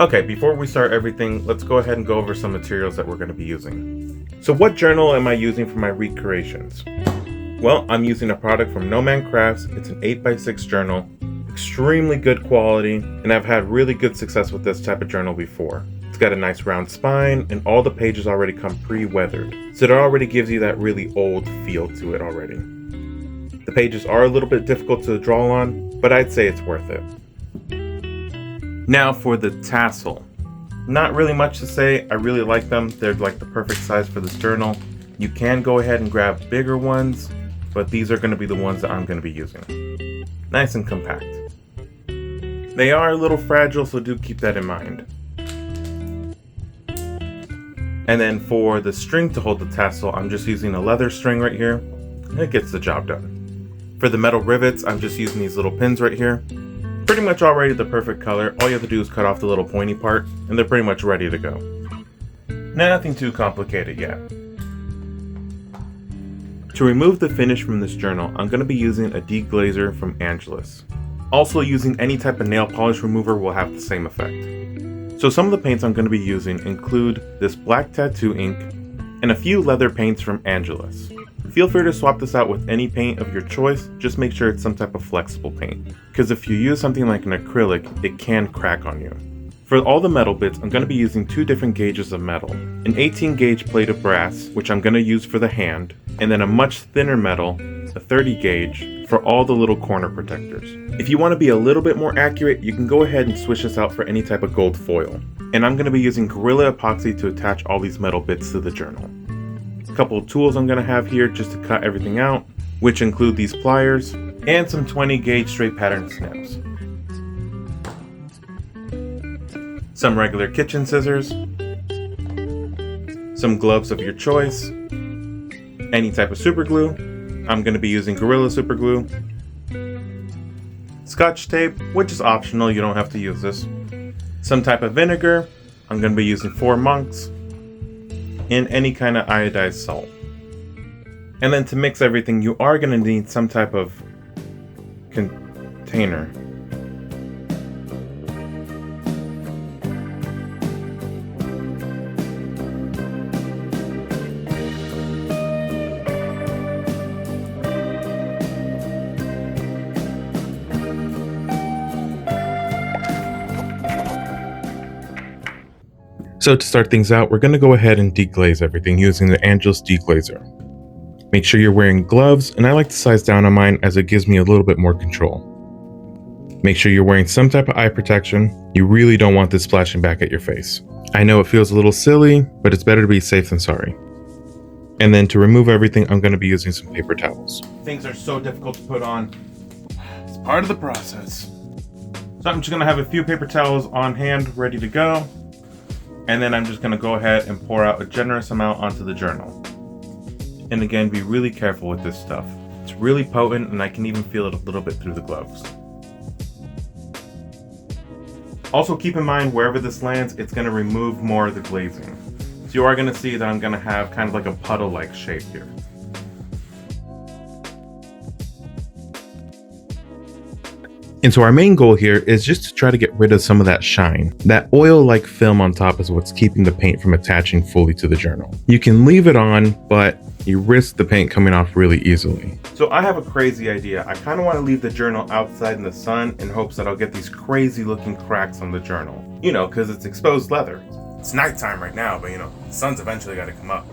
Okay, before we start everything, let's go ahead and go over some materials that we're going to be using. So what journal am I using for my recreations? Well, I'm using a product from No Man Crafts. It's an 8x6 journal, extremely good quality, and I've had really good success with this type of journal before. It's got a nice round spine, and all the pages already come pre-weathered, so it already gives you that really old feel to it already. The pages are a little bit difficult to draw on, but I'd say it's worth it. Now for the tassel. Not really much to say. I really like them. They're like the perfect size for this journal. You can go ahead and grab bigger ones, but these are going to be the ones that I'm going to be using. Nice and compact. They are a little fragile, so do keep that in mind. And then for the string to hold the tassel, I'm just using a leather string right here, and it gets the job done. For the metal rivets, I'm just using these little pins right here. Pretty much already the perfect color. All you have to do is cut off the little pointy part, and they're pretty much ready to go. Nothing too complicated yet. To remove the finish from this journal, I'm going to be using a deglazer from Angelus. Also, using any type of nail polish remover will have the same effect. So some of the paints I'm going to be using include this black tattoo ink and a few leather paints from Angelus. Feel free to swap this out with any paint of your choice, just make sure it's some type of flexible paint, because if you use something like an acrylic, it can crack on you. For all the metal bits, I'm going to be using two different gauges of metal. An 18 gauge plate of brass, which I'm going to use for the hand, and then a much thinner metal, a 30 gauge, for all the little corner protectors. If you want to be a little bit more accurate, you can go ahead and switch this out for any type of gold foil. And I'm going to be using Gorilla Epoxy to attach all these metal bits to the journal. A couple of tools I'm going to have here just to cut everything out, which include these pliers and some 20 gauge straight pattern snips. Some regular kitchen scissors, some gloves of your choice, any type of super glue. I'm going to be using Gorilla Super Glue, Scotch tape, which is optional, you don't have to use this, some type of vinegar. I'm going to be using 4 monks, and any kind of iodized salt. And then to mix everything, you are going to need some type of container. So to start things out, we're going to go ahead and deglaze everything using the Angelus deglazer. Make sure you're wearing gloves, and I like to size down on mine as it gives me a little bit more control. Make sure you're wearing some type of eye protection. You really don't want this splashing back at your face. I know it feels a little silly, but it's better to be safe than sorry. And then to remove everything, I'm going to be using some paper towels. Things are so difficult to put on. It's part of the process. So I'm just going to have a few paper towels on hand, ready to go. And then I'm just going to go ahead and pour out a generous amount onto the journal. And again, be really careful with this stuff. It's really potent, and I can even feel it a little bit through the gloves. Also keep in mind, wherever this lands, it's going to remove more of the glazing. So you are going to see that I'm going to have kind of like a puddle-like shape here. And so our main goal here is just to try to get rid of some of that shine. That oil-like film on top is what's keeping the paint from attaching fully to the journal. You can leave it on, but you risk the paint coming off really easily. So I have a crazy idea. I kind of want to leave the journal outside in the sun in hopes that I'll get these crazy looking cracks on the journal. You know, because it's exposed leather. It's nighttime right now, but you know, the sun's eventually got to come up.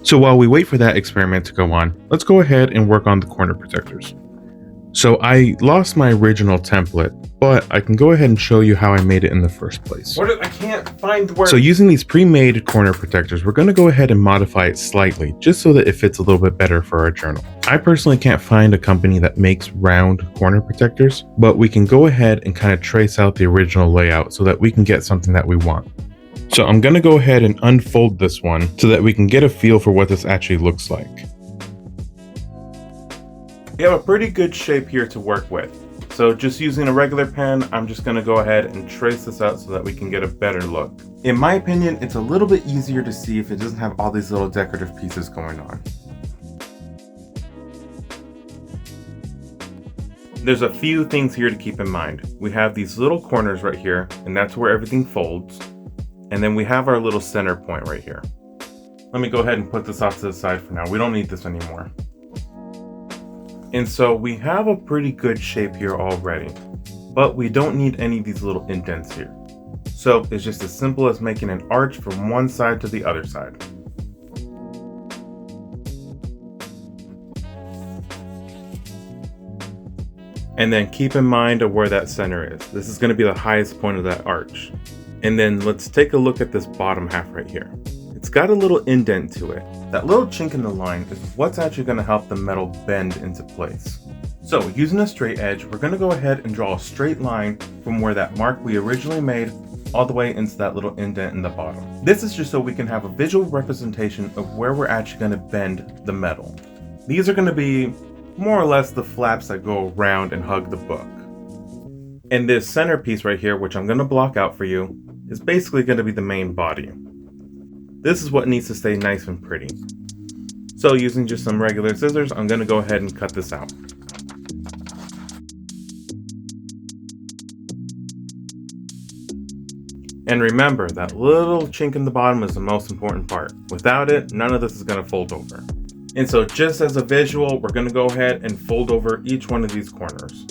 So while we wait for that experiment to go on, let's go ahead and work on the corner protectors. So I lost my original template, but I can go ahead and show you how I made it in the first place. I can't find where... So using these pre-made corner protectors, we're going to go ahead and modify it slightly, just so that it fits a little bit better for our journal. I personally can't find a company that makes round corner protectors, but we can go ahead and kind of trace out the original layout so that we can get something that we want. So I'm going to go ahead and unfold this one so that we can get a feel for what this actually looks like. We have a pretty good shape here to work with. So just using a regular pen, I'm just gonna go ahead and trace this out so that we can get a better look. In my opinion, it's a little bit easier to see if it doesn't have all these little decorative pieces going on. There's a few things here to keep in mind. We have these little corners right here, and that's where everything folds. And then we have our little center point right here. Let me go ahead and put this off to the side for now. We don't need this anymore. And so we have a pretty good shape here already, but we don't need any of these little indents here. So it's just as simple as making an arch from one side to the other side. And then keep in mind of where that center is. This is going to be the highest point of that arch. And then let's take a look at this bottom half right here. It's got a little indent to it. That little chink in the line is what's actually going to help the metal bend into place. So using a straight edge, we're going to go ahead and draw a straight line from where that mark we originally made all the way into that little indent in the bottom. This is just so we can have a visual representation of where we're actually going to bend the metal. These are going to be more or less the flaps that go around and hug the book. And this centerpiece right here, which I'm going to block out for you, is basically going to be the main body. This is what needs to stay nice and pretty. So using just some regular scissors, I'm going to go ahead and cut this out. And remember, that little chink in the bottom is the most important part. Without it, none of this is going to fold over. And so just as a visual, we're going to go ahead and fold over each one of these corners.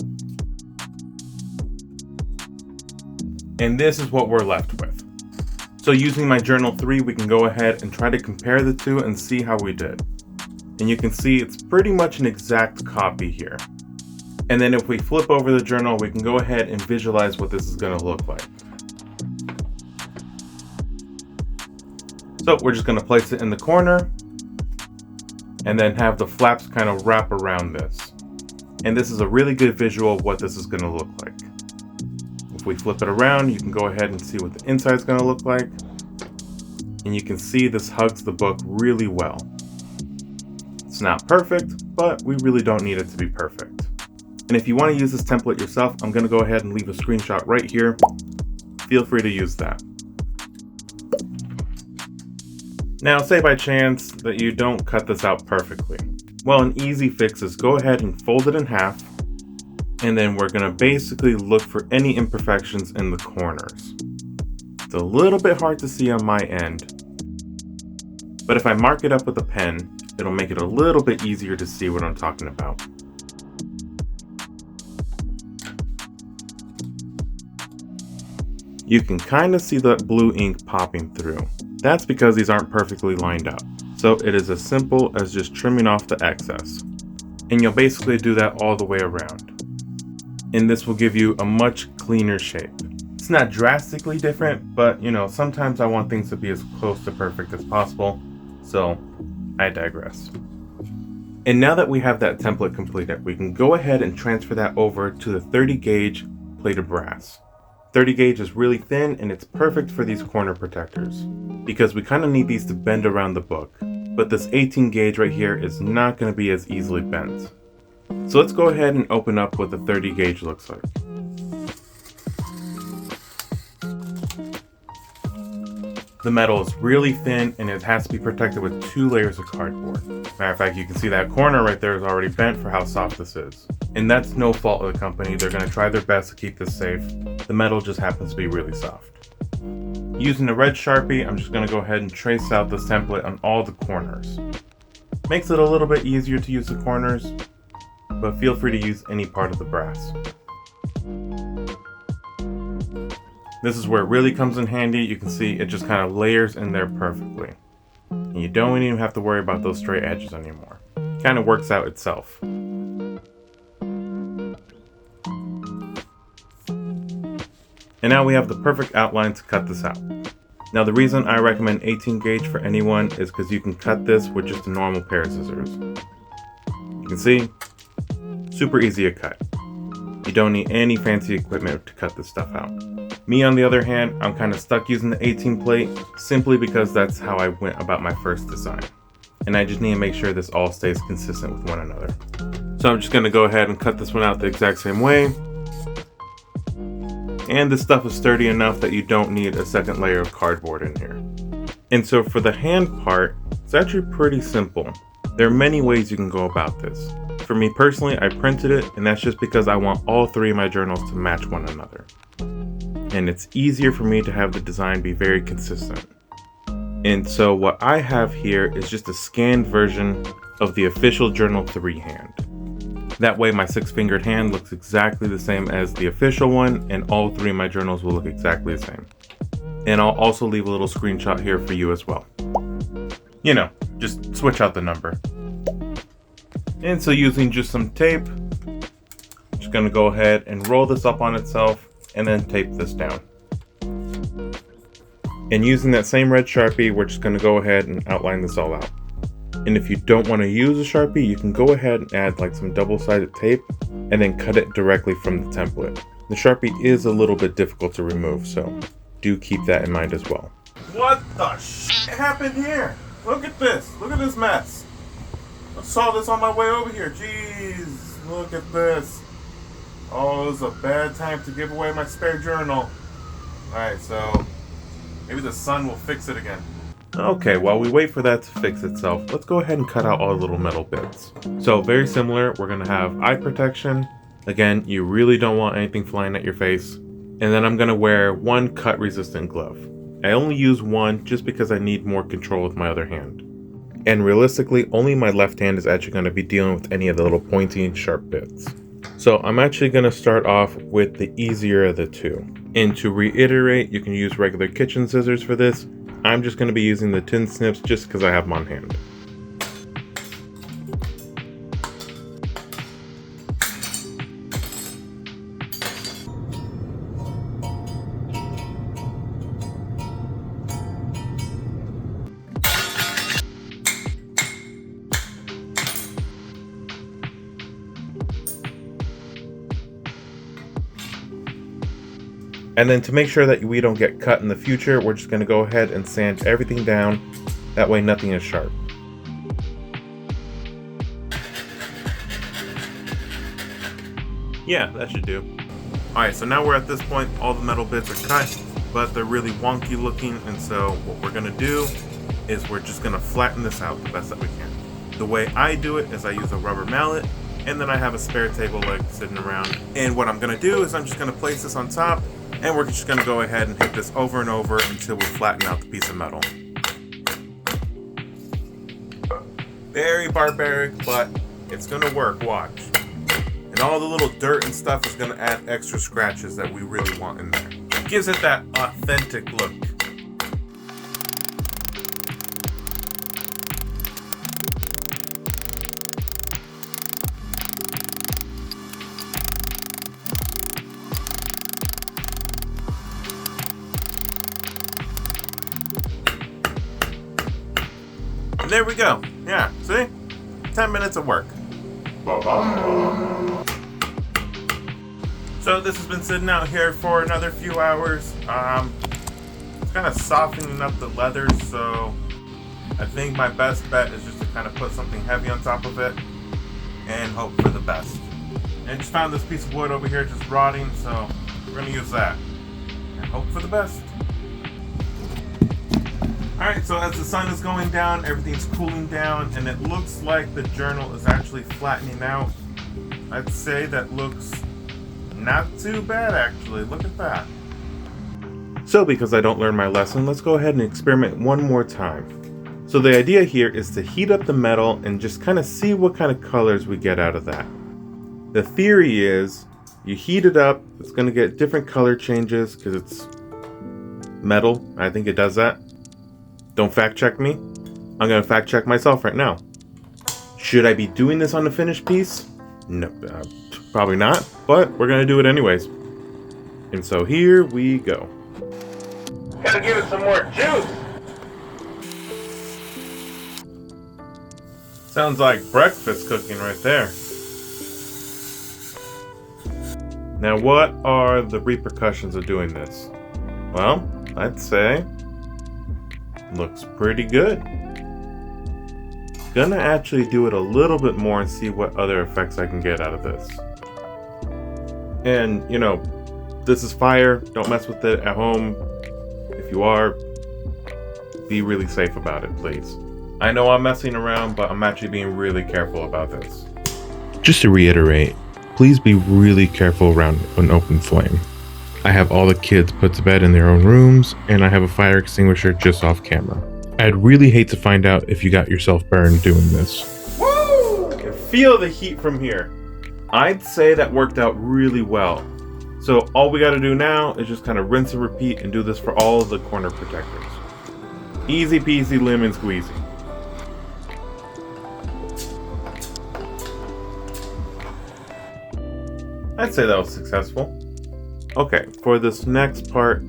And this is what we're left with. So using my journal 3, we can go ahead and try to compare the two and see how we did. And you can see it's pretty much an exact copy here. And then if we flip over the journal, we can go ahead and visualize what this is going to look like. So we're just going to place it in the corner and then have the flaps kind of wrap around this. And this is a really good visual of what this is going to look like. If we flip it around, you can go ahead and see what the inside is going to look like. And you can see this hugs the book really well. It's not perfect, but we really don't need it to be perfect. And if you want to use this template yourself, I'm going to go ahead and leave a screenshot right here. Feel free to use that. Now, say by chance that you don't cut this out perfectly. Well, an easy fix is go ahead and fold it in half, and then we're going to basically look for any imperfections in the corners. It's a little bit hard to see on my end, but if I mark it up with a pen, it'll make it a little bit easier to see what I'm talking about. You can kind of see that blue ink popping through. That's because these aren't perfectly lined up. So it is as simple as just trimming off the excess. And you'll basically do that all the way around. And this will give you a much cleaner shape. It's not drastically different, but sometimes I want things to be as close to perfect as possible. So I digress. And now that we have that template completed, we can go ahead and transfer that over to the 30 gauge plate of brass. 30 gauge is really thin and it's perfect for these corner protectors because we kind of need these to bend around the book, but this 18 gauge right here is not going to be as easily bent. So let's go ahead and open up what the 30 gauge looks like. The metal is really thin and it has to be protected with 2 layers of cardboard. Matter of fact, you can see that corner right there is already bent for how soft this is. And that's no fault of the company. They're going to try their best to keep this safe. The metal just happens to be really soft. Using a red Sharpie, I'm just going to go ahead and trace out this template on all the corners. Makes it a little bit easier to use the corners, but feel free to use any part of the brass. This is where it really comes in handy. You can see it just kind of layers in there perfectly. And you don't even have to worry about those straight edges anymore. It kind of works out itself. And now we have the perfect outline to cut this out. Now the reason I recommend 18 gauge for anyone is because you can cut this with just a normal pair of scissors. You can see, super easy to cut. You don't need any fancy equipment to cut this stuff out. Me on the other hand, I'm kind of stuck using the 18 plate simply because that's how I went about my first design. And I just need to make sure this all stays consistent with one another. So I'm just going to go ahead and cut this one out the exact same way. And this stuff is sturdy enough that you don't need a second layer of cardboard in here. And so for the hand part, it's actually pretty simple. There are many ways you can go about this. For me personally, I printed it, and that's just because I want all 3 of my journals to match one another. And it's easier for me to have the design be very consistent. And so what I have here is just a scanned version of the official Journal 3 hand. That way my 6-fingered hand looks exactly the same as the official one, and all 3 of my journals will look exactly the same. And I'll also leave a little screenshot here for you as well. You know, just switch out the number. And so using just some tape, I'm just gonna go ahead and roll this up on itself and then tape this down. And using that same red Sharpie, we're just gonna go ahead and outline this all out. And if you don't want to use a Sharpie, you can go ahead and add like some double-sided tape and then cut it directly from the template. The Sharpie is a little bit difficult to remove, so do keep that in mind as well. What the shit happened here? Look at this. Look at this mess. I saw this on my way over here. Jeez, look at this. Oh, it was a bad time to give away my spare journal. Alright, so maybe the sun will fix it again. Okay, while we wait for that to fix itself, let's go ahead and cut out all the little metal bits. So very similar, we're going to have eye protection. Again, you really don't want anything flying at your face. And then I'm going to wear 1 cut resistant glove. I only use 1 just because I need more control with my other hand. And realistically, only my left hand is actually going to be dealing with any of the little pointy and sharp bits. So I'm actually going to start off with the easier of the 2. And to reiterate, you can use regular kitchen scissors for this. I'm just going to be using the tin snips just because I have them on hand. And then to make sure that we don't get cut in the future, we're just going to go ahead and sand everything down. That way nothing is sharp. Yeah, that should do. Alright, so now we're at this point, all the metal bits are cut, but they're really wonky looking, and so what we're going to do is we're just going to flatten this out the best that we can. The way I do it is I use a rubber mallet, and then I have a spare table leg sitting around. And what I'm going to do is I'm just going to place this on top, and we're just going to go ahead and hit this over and over until we flatten out the piece of metal. Very barbaric, but it's going to work, watch. And all the little dirt and stuff is going to add extra scratches that we really want in there. It gives it that authentic look. And there we go. Yeah, see? 10 minutes of work. So this has been sitting out here for another few hours. It's kind of softening up the leather, so I think my best bet is just to kind of put something heavy on top of it and hope for the best. And just found this piece of wood over here just rotting, so we're going to use that and hope for the best. Alright, so as the sun is going down, everything's cooling down, and it looks like the journal is actually flattening out. I'd say that looks not too bad, actually. Look at that. So because I don't learn my lesson, let's go ahead and experiment one more time. So the idea here is to heat up the metal and just kind of see what kind of colors we get out of that. The theory is you heat it up, it's going to get different color changes because it's metal. I think it does that. Don't fact check me. I'm going to fact check myself right now. Should I be doing this on the finished piece? No, probably not, but we're going to do it anyways. And so here we go. Gotta give it some more juice. Sounds like breakfast cooking right there. Now, what are the repercussions of doing this? Well, I'd say looks pretty good. Gonna actually do it a little bit more and see what other effects I can get out of this. And, you know, this is fire. Don't mess with it at home. If you are, be really safe about it, please. I know I'm messing around, but I'm actually being really careful about this. Just to reiterate, please be really careful around an open flame. I have all the kids put to bed in their own rooms, and I have a fire extinguisher just off camera. I'd really hate to find out if you got yourself burned doing this. Woo! I can feel the heat from here. I'd say that worked out really well. So all we gotta do now is just kind of rinse and repeat and do this for all of the corner protectors. Easy peasy lemon squeezy. I'd say that was successful. Okay, for this next part,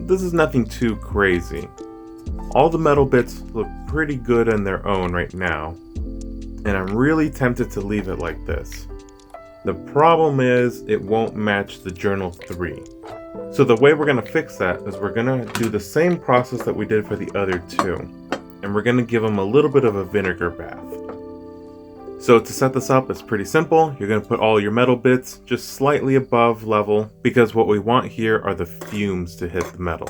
this is nothing too crazy. All the metal bits look pretty good on their own right now, and I'm really tempted to leave it like this. The problem is it won't match the Journal 3. So the way we're going to fix that is we're going to do the same process that we did for the other two, and we're going to give them a little bit of a vinegar bath. So to set this up, it's pretty simple. You're going to put all your metal bits just slightly above level, because what we want here are the fumes to hit the metal.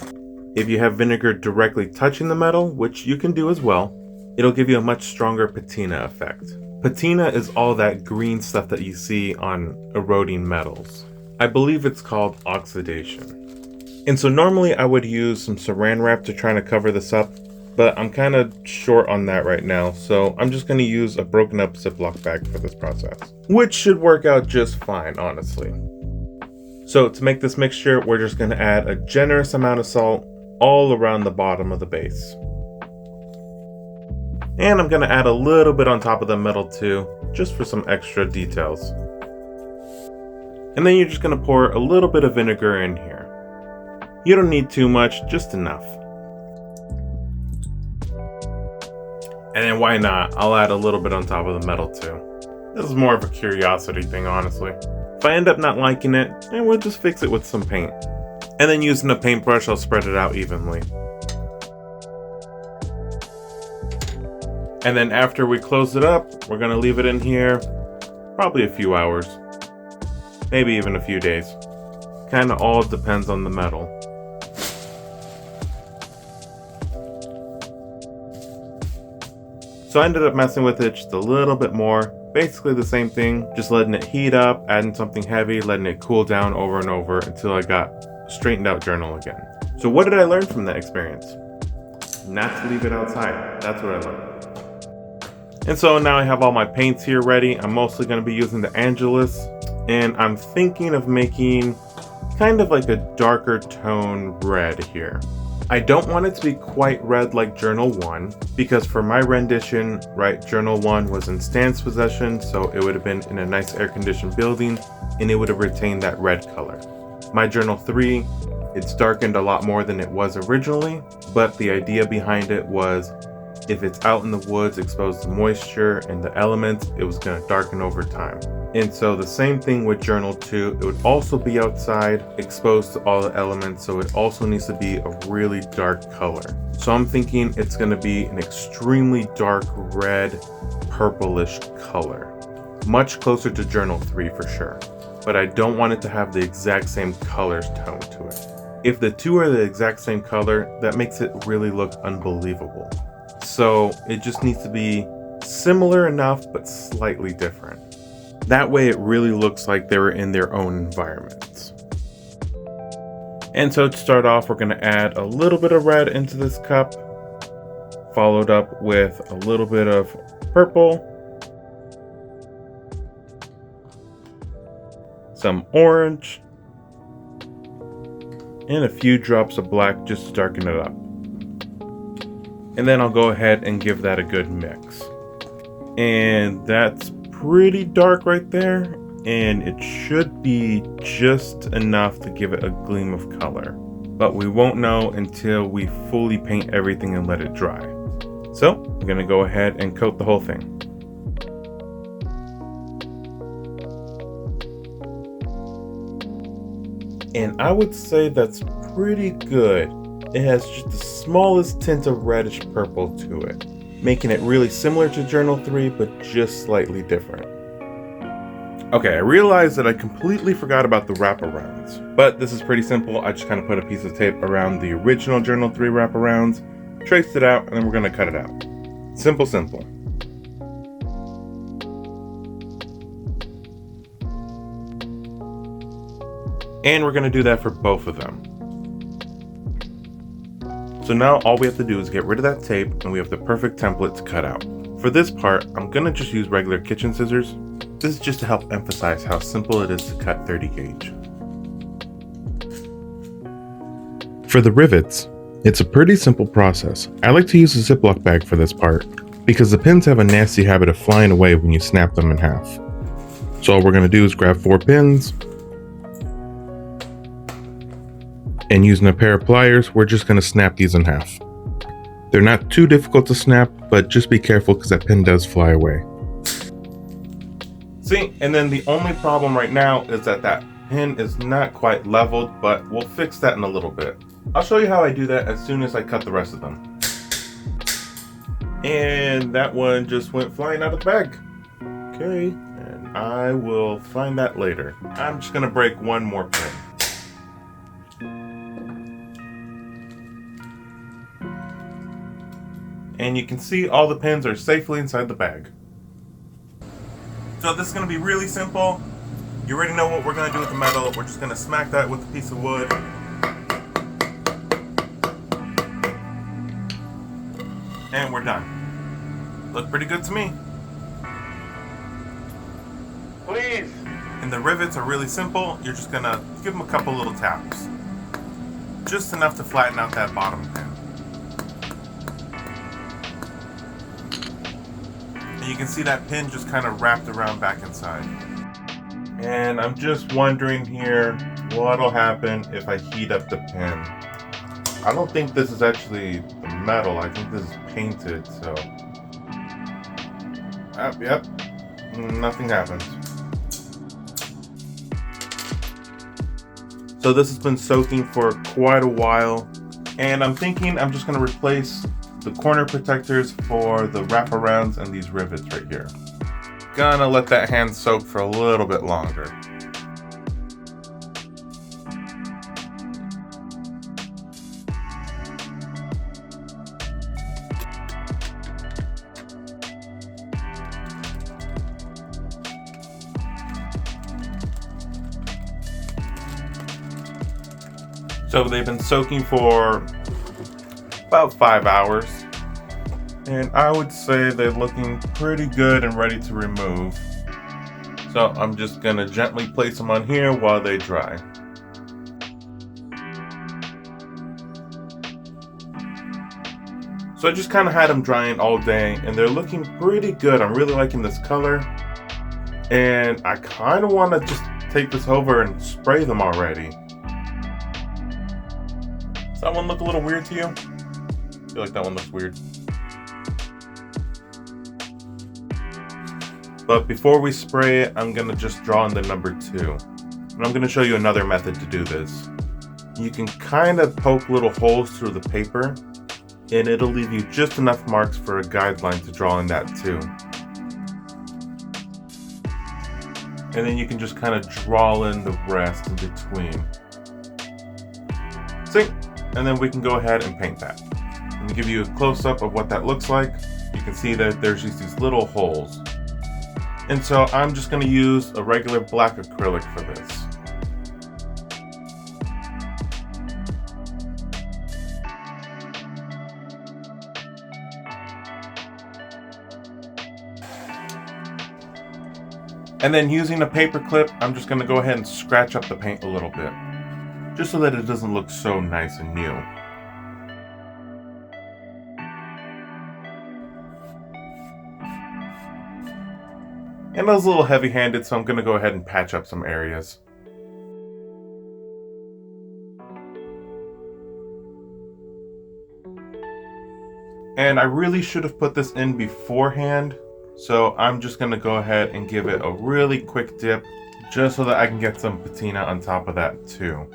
If you have vinegar directly touching the metal, which you can do as well, it'll give you a much stronger patina effect. Patina is all that green stuff that you see on eroding metals. I believe it's called oxidation. And so normally I would use some saran wrap to try to cover this up, but I'm kind of short on that right now, so I'm just going to use a broken up Ziploc bag for this process, which should work out just fine, honestly. So to make this mixture, we're just going to add a generous amount of salt all around the bottom of the base. And I'm going to add a little bit on top of the metal too, just for some extra details. And then you're just going to pour a little bit of vinegar in here. You don't need too much, just enough. And then why not? I'll add a little bit on top of the metal too. This is more of a curiosity thing, honestly. If I end up not liking it, then we'll just fix it with some paint. And then using a paintbrush, I'll spread it out evenly. And then after we close it up, we're gonna leave it in here probably a few hours, maybe even a few days. Kinda all depends on the metal. So I ended up messing with it just a little bit more. Basically the same thing, just letting it heat up, adding something heavy, letting it cool down over and over until I got a straightened out journal again. So what did I learn from that experience? Not to leave it outside. That's what I learned. And so now I have all my paints here ready. I'm mostly going to be using the Angelus, and I'm thinking of making kind of like a darker tone red here. I don't want it to be quite red like Journal 1, because for my rendition, right, Journal 1 was in Stan's possession, so it would have been in a nice air-conditioned building, and it would have retained that red color. My Journal 3, it's darkened a lot more than it was originally, but the idea behind it was if it's out in the woods exposed to moisture and the elements, it was going to darken over time. And so the same thing with Journal 2, it would also be outside, exposed to all the elements, so it also needs to be a really dark color. So I'm thinking it's going to be an extremely dark red, purplish color. Much closer to Journal 3 for sure. But I don't want it to have the exact same color tone to it. If the two are the exact same color, that makes it really look unbelievable. So it just needs to be similar enough, but slightly different. That way it really looks like they were in their own environments. And so to start off, we're going to add a little bit of red into this cup, followed up with a little bit of purple, some orange, and a few drops of black just to darken it up. And then I'll go ahead and give that a good mix. And that's pretty dark right there, and it should be just enough to give it a gleam of color. But we won't know until we fully paint everything and let it dry. So I'm gonna go ahead and coat the whole thing. And I would say that's pretty good. It has just the smallest tint of reddish purple to it, making it really similar to Journal 3, but just slightly different. Okay, I realized that I completely forgot about the wraparounds, but this is pretty simple. I just kind of put a piece of tape around the original Journal 3 wraparounds, traced it out, and then we're gonna cut it out. Simple, simple. And we're going to do that for both of them. So now all we have to do is get rid of that tape and we have the perfect template to cut out. For this part, I'm going to just use regular kitchen scissors. This is just to help emphasize how simple it is to cut 30 gauge. For the rivets, it's a pretty simple process. I like to use a Ziploc bag for this part because the pins have a nasty habit of flying away when you snap them in half. So all we're going to do is grab 4 pins, and using a pair of pliers, we're just going to snap these in half. They're not too difficult to snap, but just be careful because that pin does fly away. See, and then the only problem right now is that that pin is not quite leveled, but we'll fix that in a little bit. I'll show you how I do that as soon as I cut the rest of them. And that one just went flying out of the bag. Okay, and I will find that later. I'm just gonna break one more pin. And you can see all the pins are safely inside the bag. So this is gonna be really simple. You already know what we're gonna do with the metal. We're just gonna smack that with a piece of wood. And we're done. Look pretty good to me. Please. And the rivets are really simple. You're just gonna give them a couple little taps. Just enough to flatten out that bottom pin. And you can see that pin just kind of wrapped around back inside. And I'm just wondering here, what'll happen if I heat up the pin? I don't think this is actually the metal. I think this is painted, so. Yep, nothing happens. So this has been soaking for quite a while, and I'm thinking I'm just gonna replace the corner protectors for the wraparounds and these rivets right here. Gonna let that hand soak for a little bit longer. So they've been soaking for about 5 hours. And I would say they're looking pretty good and ready to remove. So I'm just gonna gently place them on here while they dry. So I just kind of had them drying all day and they're looking pretty good. I'm really liking this color. And I kind of want to just take this over and spray them already. Does that one look a little weird to you? I feel like that one looks weird. But before we spray it, I'm gonna just draw in the number 2. And I'm gonna show you another method to do this. You can kind of poke little holes through the paper and it'll leave you just enough marks for a guideline to draw in that too. And then you can just kind of draw in the rest in between. See? And then we can go ahead and paint that. Let me give you a close-up of what that looks like. You can see that there's just these little holes. And so I'm just going to use a regular black acrylic for this. And then using a paper clip, I'm just going to go ahead and scratch up the paint a little bit, just so that it doesn't look so nice and new. And I was a little heavy-handed, so I'm going to go ahead and patch up some areas. And I really should have put this in beforehand, so I'm just going to go ahead and give it a really quick dip, just so that I can get some patina on top of that too.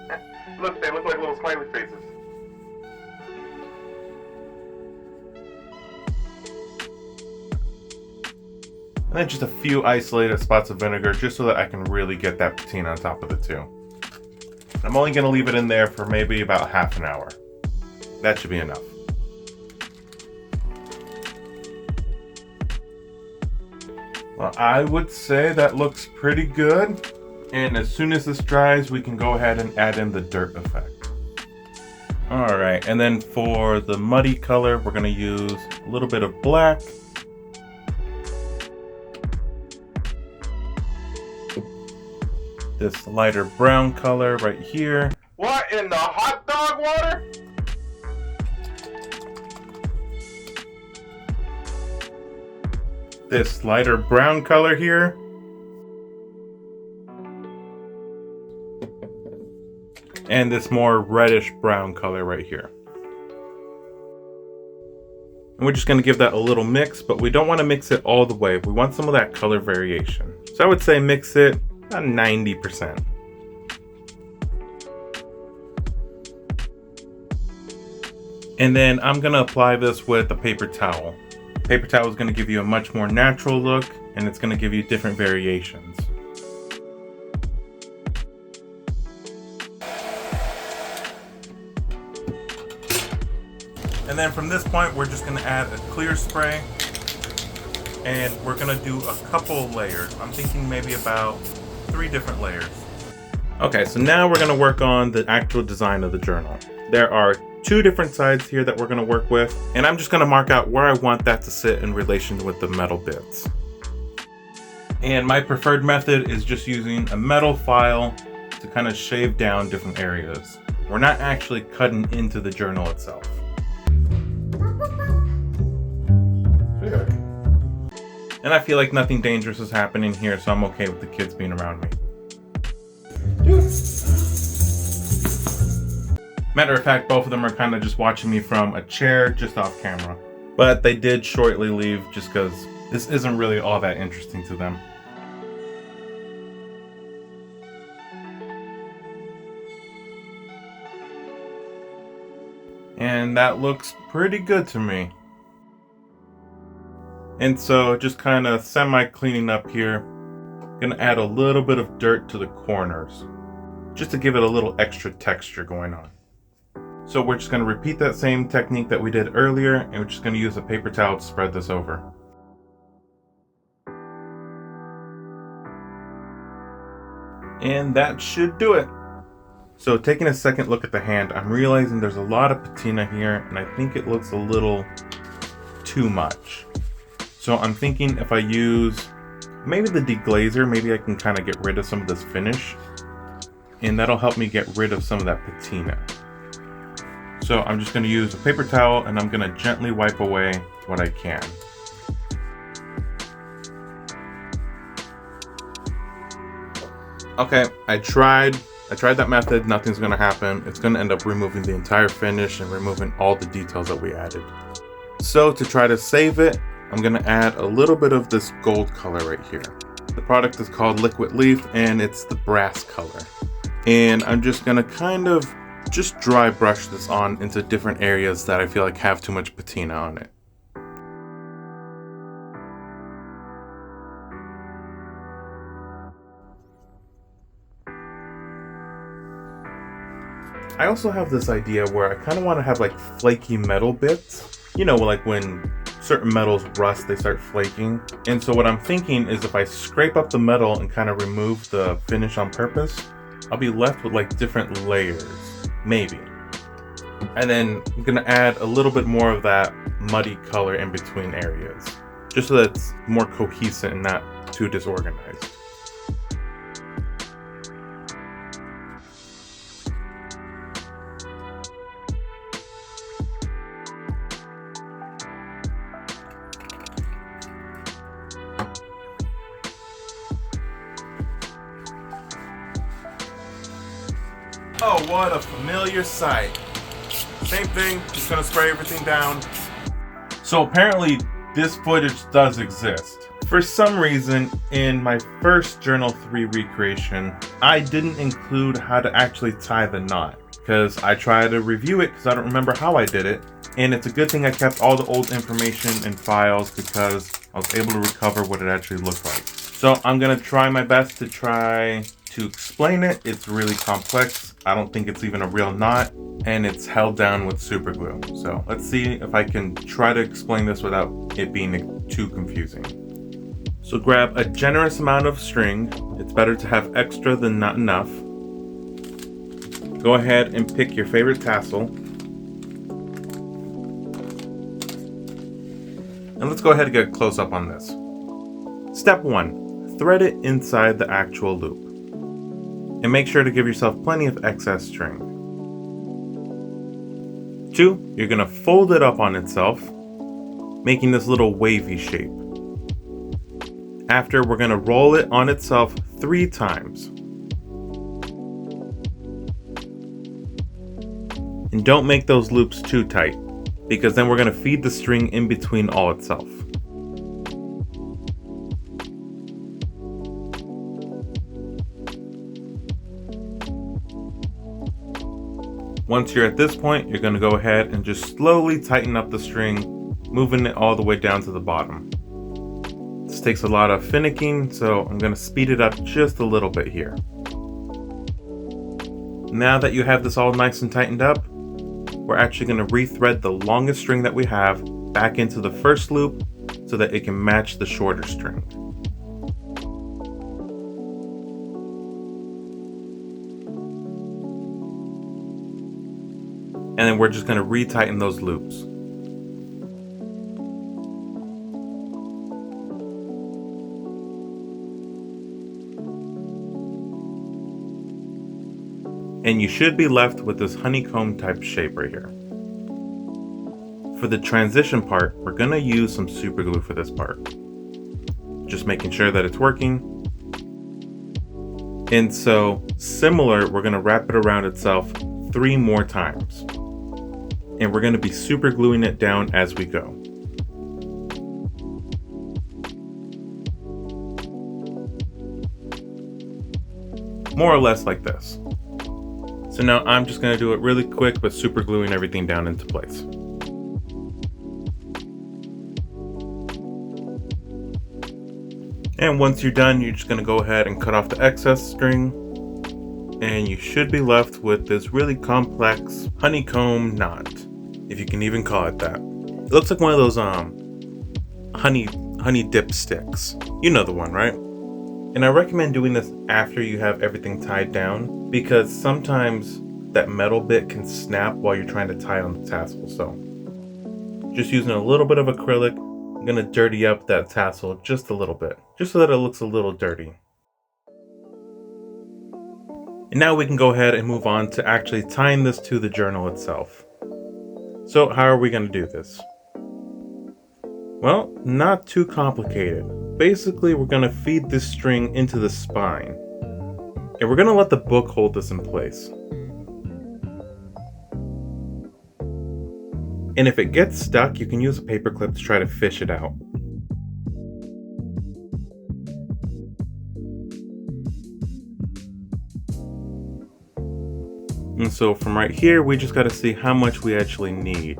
Look, they look like little smiley faces. And then just a few isolated spots of vinegar, just so that I can really get that patina on top of the two. I'm only going to leave it in there for maybe about half an hour. That should be enough. Well, I would say that looks pretty good. And as soon as this dries, we can go ahead and add in the dirt effect. All right, and then for the muddy color, we're gonna use a little bit of black. This lighter brown color right here. What in the hot dog water? This lighter brown color here. And this more reddish brown color right here. And we're just gonna give that a little mix, but we don't wanna mix it all the way. We want some of that color variation. So I would say mix it about 90%. And then I'm gonna apply this with a paper towel. Paper towel is gonna give you a much more natural look, and it's gonna give you different variations. And then from this point, we're just gonna add a clear spray, and we're gonna do a couple layers. I'm thinking maybe about 3 different layers. Okay, so now we're gonna work on the actual design of the journal. There are 2 different sides here that we're gonna work with, and I'm just gonna mark out where I want that to sit in relation with the metal bits. And my preferred method is just using a metal file to kind of shave down different areas. We're not actually cutting into the journal itself. And I feel like nothing dangerous is happening here, so I'm okay with the kids being around me. Matter of fact, both of them are kind of just watching me from a chair just off camera. But they did shortly leave just because this isn't really all that interesting to them. And that looks pretty good to me. And so just kind of semi-cleaning up here. Gonna add a little bit of dirt to the corners, just to give it a little extra texture going on. So we're just gonna repeat that same technique that we did earlier, and we're just gonna use a paper towel to spread this over. And that should do it. So taking a second look at the hand, I'm realizing there's a lot of patina here, and I think it looks a little too much. So I'm thinking if I use maybe the deglazer, maybe I can kind of get rid of some of this finish, and that'll help me get rid of some of that patina. So I'm just going to use a paper towel, and I'm going to gently wipe away what I can. Okay, I tried that method, nothing's going to happen. It's going to end up removing the entire finish and removing all the details that we added. So to try to save it, I'm gonna add a little bit of this gold color right here. The product is called Liquid Leaf, and it's the brass color. And I'm just gonna kind of just dry brush this on into different areas that I feel like have too much patina on it. I also have this idea where I kind of want to have like flaky metal bits. You know, like when certain metals rust, they start flaking. And so what I'm thinking is if I scrape up the metal and kind of remove the finish on purpose, I'll be left with like different layers, maybe. And then I'm gonna add a little bit more of that muddy color in between areas, just so that it's more cohesive and not too disorganized. Oh, what a familiar sight. Same thing, just gonna spray everything down. So apparently this footage does exist. For some reason, in my first Journal 3 recreation, I didn't include how to actually tie the knot, because I tried to review it because I don't remember how I did it. And it's a good thing I kept all the old information and files because I was able to recover what it actually looked like. So I'm gonna try my best to try to explain it. It's really complex. I don't think it's even a real knot, and it's held down with super glue. So let's see if I can try to explain this without it being too confusing. So grab a generous amount of string. It's better to have extra than not enough. Go ahead and pick your favorite tassel. And let's go ahead and get a close up on this. Step 1, thread it inside the actual loop. And make sure to give yourself plenty of excess string. 2, you're going to fold it up on itself, making this little wavy shape. After, we're going to roll it on itself 3 times. And don't make those loops too tight, because then we're going to feed the string in between all itself. Once you're at this point, you're going to go ahead and just slowly tighten up the string, moving it all the way down to the bottom. This takes a lot of finicking, so I'm going to speed it up just a little bit here. Now that you have this all nice and tightened up, we're actually going to rethread the longest string that we have back into the first loop so that it can match the shorter string. And then we're just going to retighten those loops. And you should be left with this honeycomb type shape right here. For the transition part, we're going to use some super glue for this part. Just making sure that it's working. And so, similar, we're going to wrap it around itself 3 more times. And we're going to be super gluing it down as we go. More or less like this. So now I'm just going to do it really quick, but super gluing everything down into place. And once you're done, you're just going to go ahead and cut off the excess string. And you should be left with this really complex honeycomb knot, if you can even call it that. It looks like one of those honey dip sticks. You know the one, right? And I recommend doing this after you have everything tied down, because sometimes that metal bit can snap while you're trying to tie on the tassel. So just using a little bit of acrylic, I'm gonna dirty up that tassel just a little bit, just so that it looks a little dirty. And now we can go ahead and move on to actually tying this to the journal itself. So how are we going to do this? Well, not too complicated. Basically, we're going to feed this string into the spine. And we're going to let the book hold this in place. And if it gets stuck, you can use a paper clip to try to fish it out. And so from right here, we just got to see how much we actually need.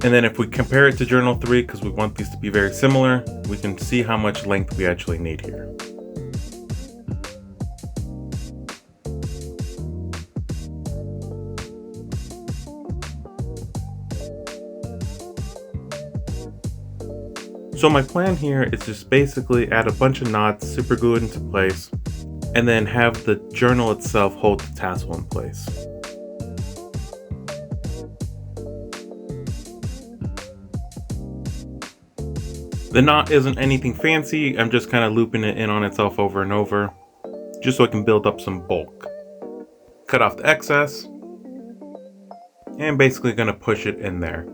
And then if we compare it to Journal 3, because we want these to be very similar, we can see how much length we actually need here. So my plan here is just basically add a bunch of knots, super glue it into place, and then have the journal itself hold the tassel in place. The knot isn't anything fancy, I'm just kind of looping it in on itself over and over, just so I can build up some bulk. Cut off the excess, and basically gonna push it in there.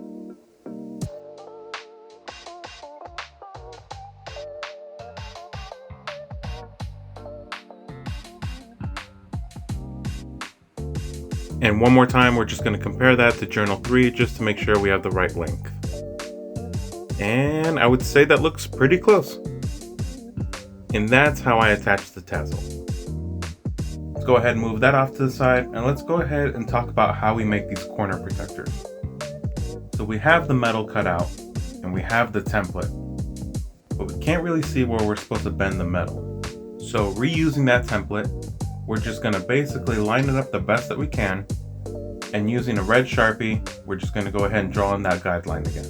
And one more time, we're just going to compare that to Journal 3 just to make sure we have the right length. And I would say that looks pretty close. And that's how I attach the tassel. Let's go ahead and move that off to the side, and let's go ahead and talk about how we make these corner protectors. So we have the metal cut out, and we have the template, but we can't really see where we're supposed to bend the metal. So reusing that template, we're just gonna basically line it up the best that we can. And using a red Sharpie, we're just gonna go ahead and draw in that guideline again.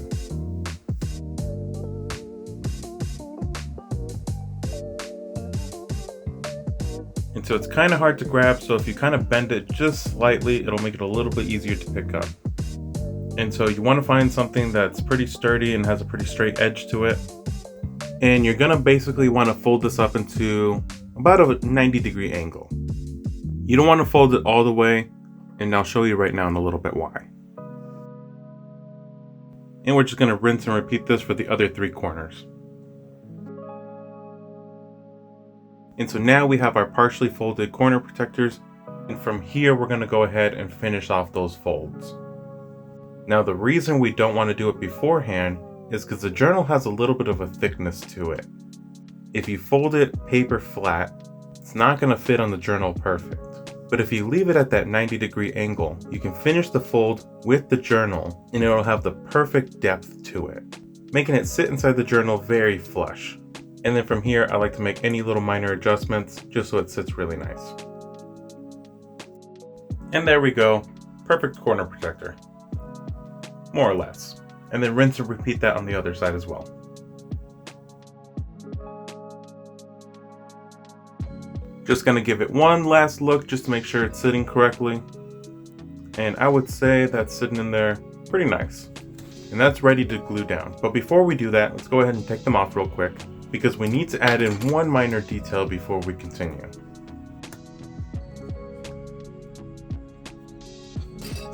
And so it's kind of hard to grab, so if you kind of bend it just slightly, it'll make it a little bit easier to pick up. And so you want to find something that's pretty sturdy and has a pretty straight edge to it. And you're gonna basically want to fold this up into about a 90-degree angle. You don't want to fold it all the way, and I'll show you right now in a little bit why. And we're just gonna rinse and repeat this for the other 3 corners. And so now we have our partially folded corner protectors, and from here we're gonna go ahead and finish off those folds. Now the reason we don't want to do it beforehand is because the journal has a little bit of a thickness to it. If you fold it paper flat, it's not gonna fit on the journal perfect. But if you leave it at that 90-degree angle, you can finish the fold with the journal and it'll have the perfect depth to it, making it sit inside the journal very flush. And then from here, I like to make any little minor adjustments just so it sits really nice. And there we go, perfect corner protector, more or less. And then rinse and repeat that on the other side as well. Just gonna give it one last look just to make sure it's sitting correctly. And I would say that's sitting in there pretty nice. And that's ready to glue down. But before we do that, let's go ahead and take them off real quick because we need to add in one minor detail before we continue.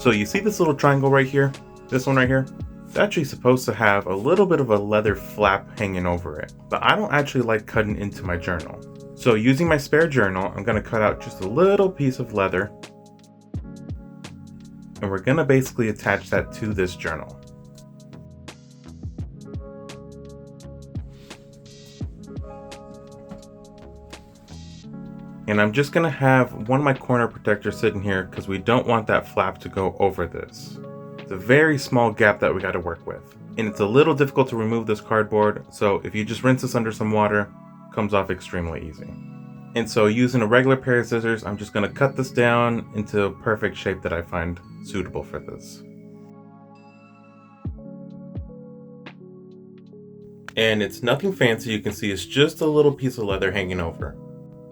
So you see this little triangle right here? This one right here? It's actually supposed to have a little bit of a leather flap hanging over it, but I don't actually like cutting into my journal. So using my spare journal, I'm going to cut out just a little piece of leather, and we're going to basically attach that to this journal. And I'm just going to have one of my corner protectors sitting here because we don't want that flap to go over this. It's a very small gap that we got to work with. And it's a little difficult to remove this cardboard, so if you just rinse this under some water, comes off extremely easy. And so using a regular pair of scissors, I'm just going to cut this down into a perfect shape that I find suitable for this. And it's nothing fancy, you can see it's just a little piece of leather hanging over.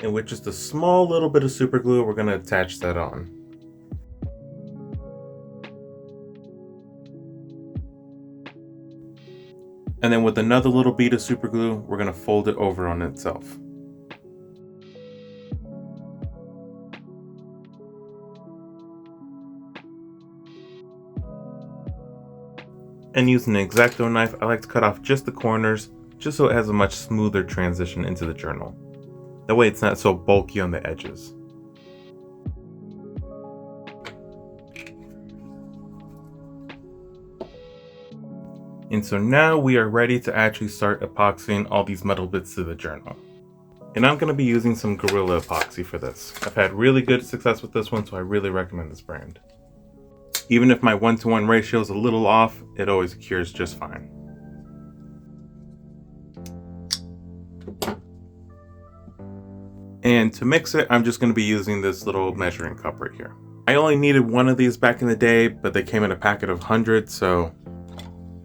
And with just a small little bit of super glue, we're going to attach that on. And then with another little bead of super glue, we're going to fold it over on itself. And using an X-Acto knife, I like to cut off just the corners, just so it has a much smoother transition into the journal. That way it's not so bulky on the edges. And so now we are ready to actually start epoxying all these metal bits to the journal. And I'm going to be using some Gorilla epoxy for this. I've had really good success with this one, so I really recommend this brand. Even if my 1-to-1 ratio is a little off, it always cures just fine. And to mix it, I'm just going to be using this little measuring cup right here. I only needed one of these back in the day, but they came in a packet of 100, so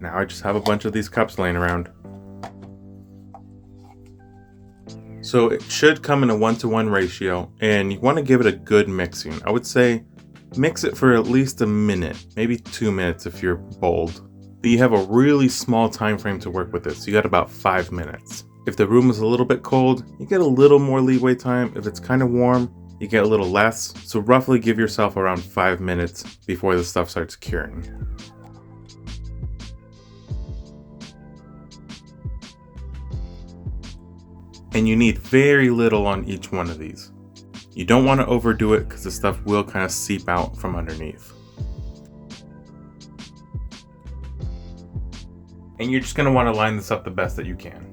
now I just have a bunch of these cups laying around. So it should come in a 1-to-1 ratio, and you want to give it a good mixing. I would say mix it for at least a minute, maybe 2 minutes if you're bold. But you have a really small time frame to work with this. You got about 5 minutes. If the room is a little bit cold, you get a little more leeway time. If it's kind of warm, you get a little less. So roughly give yourself around 5 minutes before the stuff starts curing. And you need very little on each one of these. You don't want to overdo it because the stuff will kind of seep out from underneath. And you're just going to want to line this up the best that you can.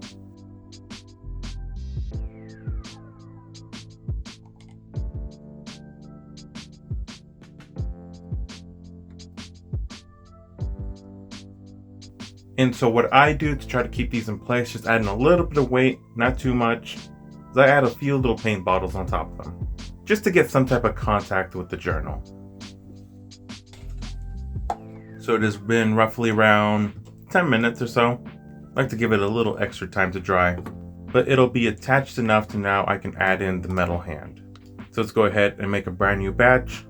And so what I do to try to keep these in place, just adding a little bit of weight, not too much, is I add a few little paint bottles on top of them. just to get some type of contact with the journal. So it has been roughly around 10 minutes or so. I like to give it a little extra time to dry, but it'll be attached enough to now I can add in the metal hand. So let's go ahead and make a brand new batch.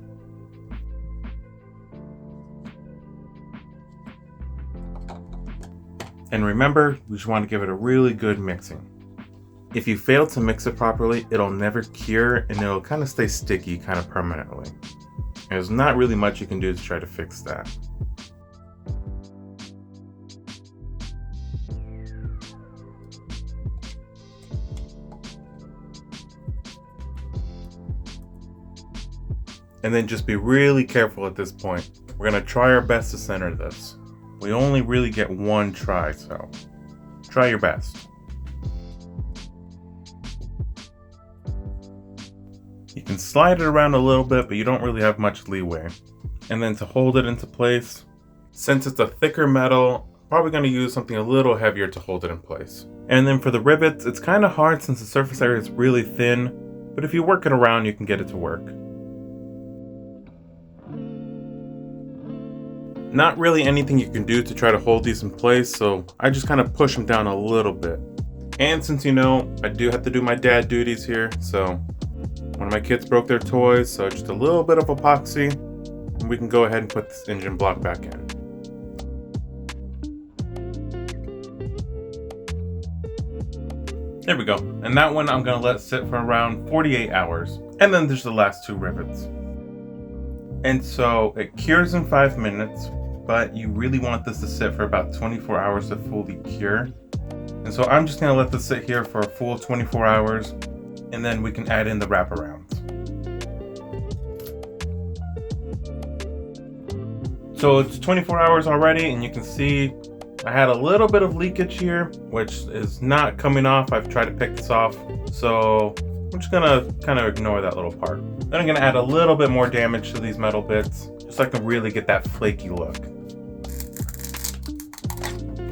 And remember, we just want to give it a really good mixing. If you fail to mix it properly, it'll never cure and it'll kind of stay sticky kind of permanently. There's not really much you can do to try to fix that. And then just be really careful at this point. We're gonna try our best to center this. We only really get one try, so try your best. You can slide it around a little bit, but you don't really have much leeway. And then to hold it into place, since it's a thicker metal, I'm probably gonna use something a little heavier to hold it in place. And then for the rivets, it's kind of hard since the surface area is really thin, but if you work it around, you can get it to work. Not really anything you can do to try to hold these in place, so I just kind of push them down a little bit. And since you know, I do have to do my dad duties here, so one of my kids broke their toys, so just a little bit of epoxy, and we can go ahead and put this engine block back in. There we go. And that one I'm gonna let sit for around 48 hours. And then there's the last two rivets. And so it cures in 5 minutes, but you really want this to sit for about 24 hours to fully cure. And so I'm just gonna let this sit here for a full 24 hours, and then we can add in the wraparounds. So it's 24 hours already, and you can see I had a little bit of leakage here, which is not coming off. I've tried to pick this off, so I'm just gonna kind of ignore that little part. Then I'm gonna add a little bit more damage to these metal bits, just so I can really get that flaky look.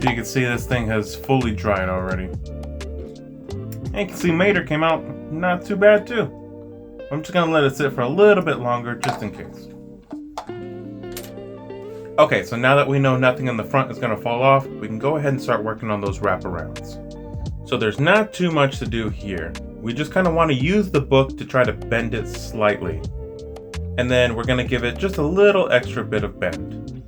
So you can see this thing has fully dried already. And you can see Mater came out not too bad too. I'm just gonna let it sit for a little bit longer, just in case. Okay, so now that we know nothing in the front is gonna fall off, we can go ahead and start working on those wraparounds. So there's not too much to do here. We just kind of want to use the book to try to bend it slightly. And then we're going to give it just a little extra bit of bend.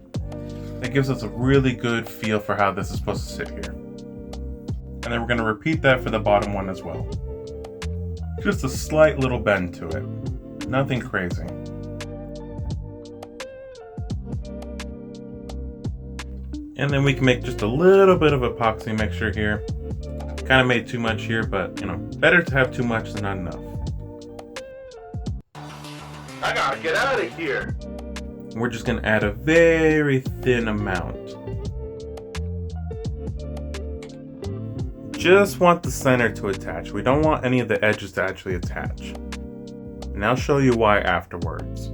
That gives us a really good feel for how this is supposed to sit here. And then we're going to repeat that for the bottom one as well. Just a slight little bend to it. Nothing crazy. And then we can make just a little bit of epoxy mixture here. Kind of made too much here, but you know, better to have too much than not enough. I gotta get out of here. We're just gonna add a very thin amount. Just want the center to attach. We don't want any of the edges to actually attach. And I'll show you why afterwards.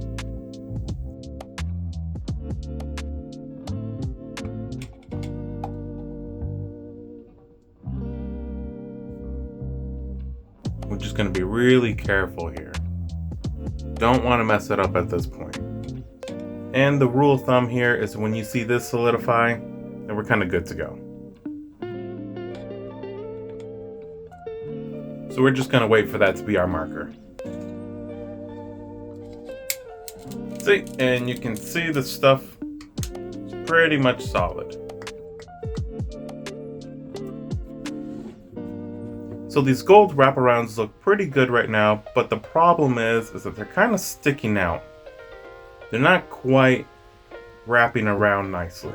We're just going to be really careful here. Don't want to mess it up at this point. And the rule of thumb here is when you see this solidify, then we're kind of good to go. So we're just going to wait for that to be our marker. See, and you can see the stuff is pretty much solid. So these gold wraparounds look pretty good right now, but the problem is that they're kind of sticking out. They're not quite wrapping around nicely.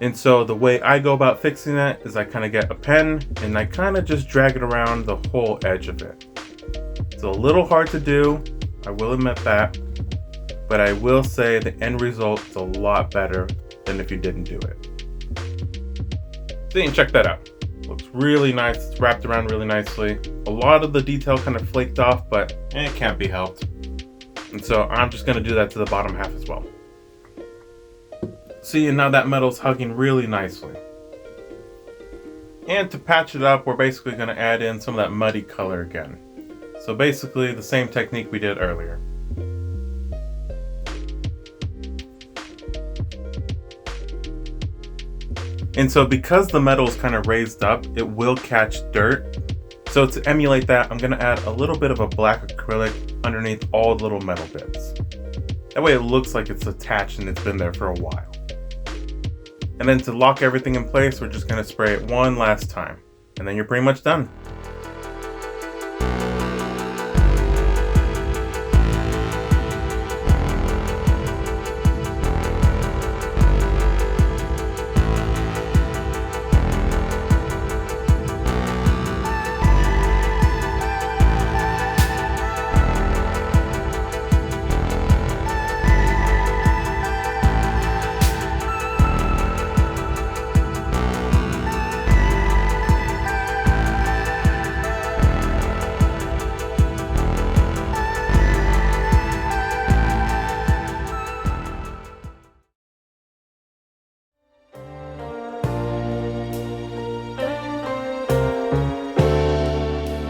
And so the way I go about fixing that is I kind of get a pen and I kind of just drag it around the whole edge of it. It's a little hard to do, I will admit that, but I will say the end result is a lot better than if you didn't do it. See, and check that out. Looks really nice, it's wrapped around really nicely. A lot of the detail kind of flaked off, but it can't be helped. And so I'm just gonna do that to the bottom half as well. See, and now that metal's hugging really nicely. And to patch it up, we're basically gonna add in some of that muddy color again. So basically the same technique we did earlier. And so because the metal is kind of raised up, it will catch dirt. So to emulate that, I'm going to add a little bit of a black acrylic underneath all the little metal bits. That way it looks like it's attached and it's been there for a while. And then to lock everything in place, we're just going to spray it one last time. And then you're pretty much done.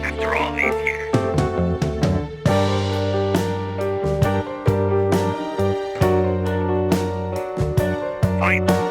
After all these years. Fine.